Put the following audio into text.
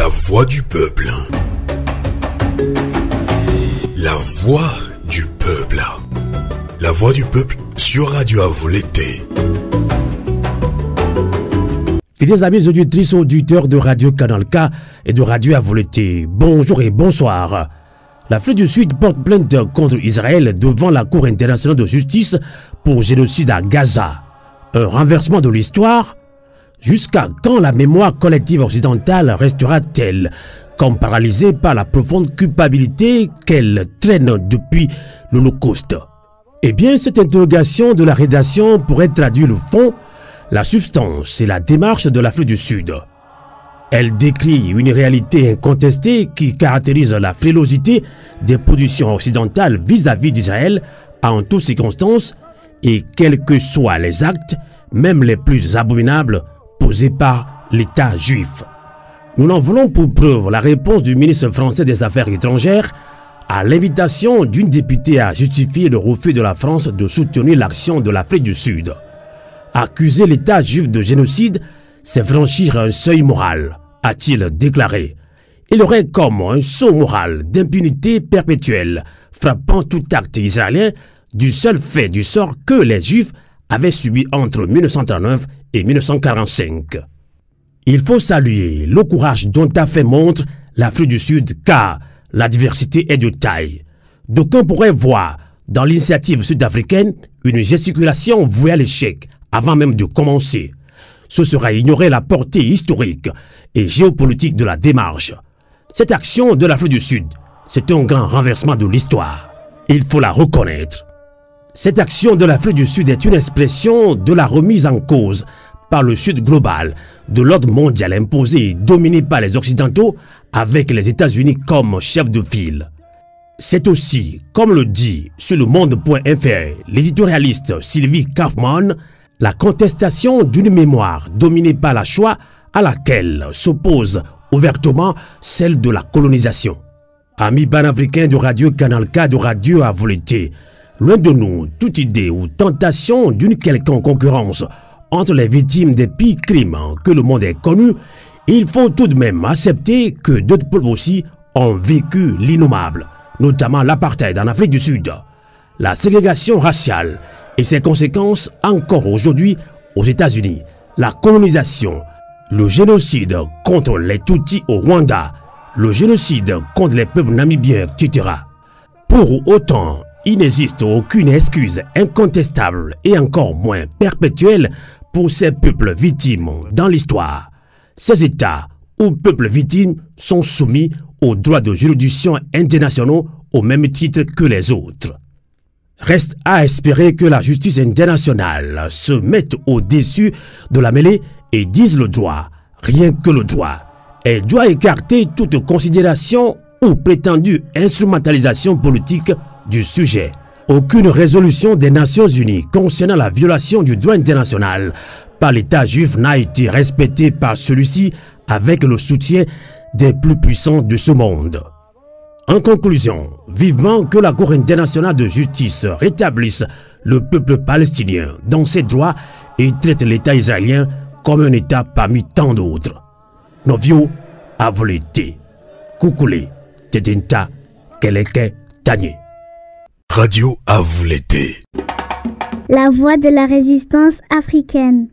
La voix du peuple. La voix du peuple. La voix du peuple sur Radio A vous l'été. Fidèles amis auditrices, auditeurs de Radio Canal K et de Radio A vous l'été, bonjour et bonsoir. L'Afrique du Sud porte plainte contre Israël devant la Cour internationale de justice pour génocide à Gaza. Un renversement de l'histoire. Jusqu'à quand la mémoire collective occidentale restera-t-elle comme paralysée par la profonde culpabilité qu'elle traîne depuis l'Holocauste? Eh bien, cette interrogation de la rédaction pourrait traduire le fond, la substance et la démarche de l'Afrique du Sud. Elle décrit une réalité incontestée qui caractérise la frilosité des positions occidentales vis-à-vis d'Israël en toutes circonstances et quels que soient les actes, même les plus abominables, posés par l'État juif. Nous n'en voulons pour preuve la réponse du ministre français des Affaires étrangères à l'invitation d'une députée à justifier le refus de la France de soutenir l'action de l'Afrique du Sud. Accuser l'État juif de génocide, c'est franchir un seuil moral, a-t-il déclaré. Il aurait comme un sceau moral d'impunité perpétuelle, frappant tout acte israélien du seul fait du sort que les Juifs avaient subi entre 1939 et 1945. Il faut saluer le courage dont a fait montre l'Afrique du Sud car la diversité est de taille. D'aucuns pourraient voir dans l'initiative sud-africaine une gesticulation vouée à l'échec avant même de commencer. Ce sera ignorer la portée historique et géopolitique de la démarche. Cette action de l'Afrique du Sud, c'est un grand renversement de l'histoire. Il faut la reconnaître. Cette action de l'Afrique du Sud est une expression de la remise en cause par le Sud global de l'ordre mondial imposé et dominé par les Occidentaux avec les États-Unis comme chef de file. C'est aussi, comme le dit sur le monde.fr l'éditorialiste Sylvie Kaufmann, la contestation d'une mémoire dominée par la Shoah à laquelle s'oppose ouvertement celle de la colonisation. Amis panafricains de Radio Canal K, de Radio A vous l'été, loin de nous toute idée ou tentation d'une quelconque concurrence entre les victimes des pires crimes que le monde ait connus, il faut tout de même accepter que d'autres peuples aussi ont vécu l'innommable, notamment l'apartheid en Afrique du Sud, la ségrégation raciale et ses conséquences encore aujourd'hui aux États-Unis, la colonisation, le génocide contre les Tutsis au Rwanda, le génocide contre les peuples namibiens, etc. Pour autant, il n'existe aucune excuse incontestable et encore moins perpétuelle pour ces peuples victimes dans l'histoire. Ces États ou peuples victimes sont soumis aux droits de juridiction internationaux au même titre que les autres. Reste à espérer que la justice internationale se mette au-dessus de la mêlée et dise le droit, rien que le droit. Elle doit écarter toute considération ou prétendue instrumentalisation politique du sujet. Aucune résolution des Nations Unies concernant la violation du droit international par l'État juif n'a été respectée par celui-ci avec le soutien des plus puissants de ce monde. En conclusion, vivement que la Cour internationale de justice rétablisse le peuple palestinien dans ses droits et traite l'État israélien comme un État parmi tant d'autres. Novio a volé Koukoulé, Tedenta, Keleke, Tanye. Radio A vous l'été. La voix de la résistance africaine.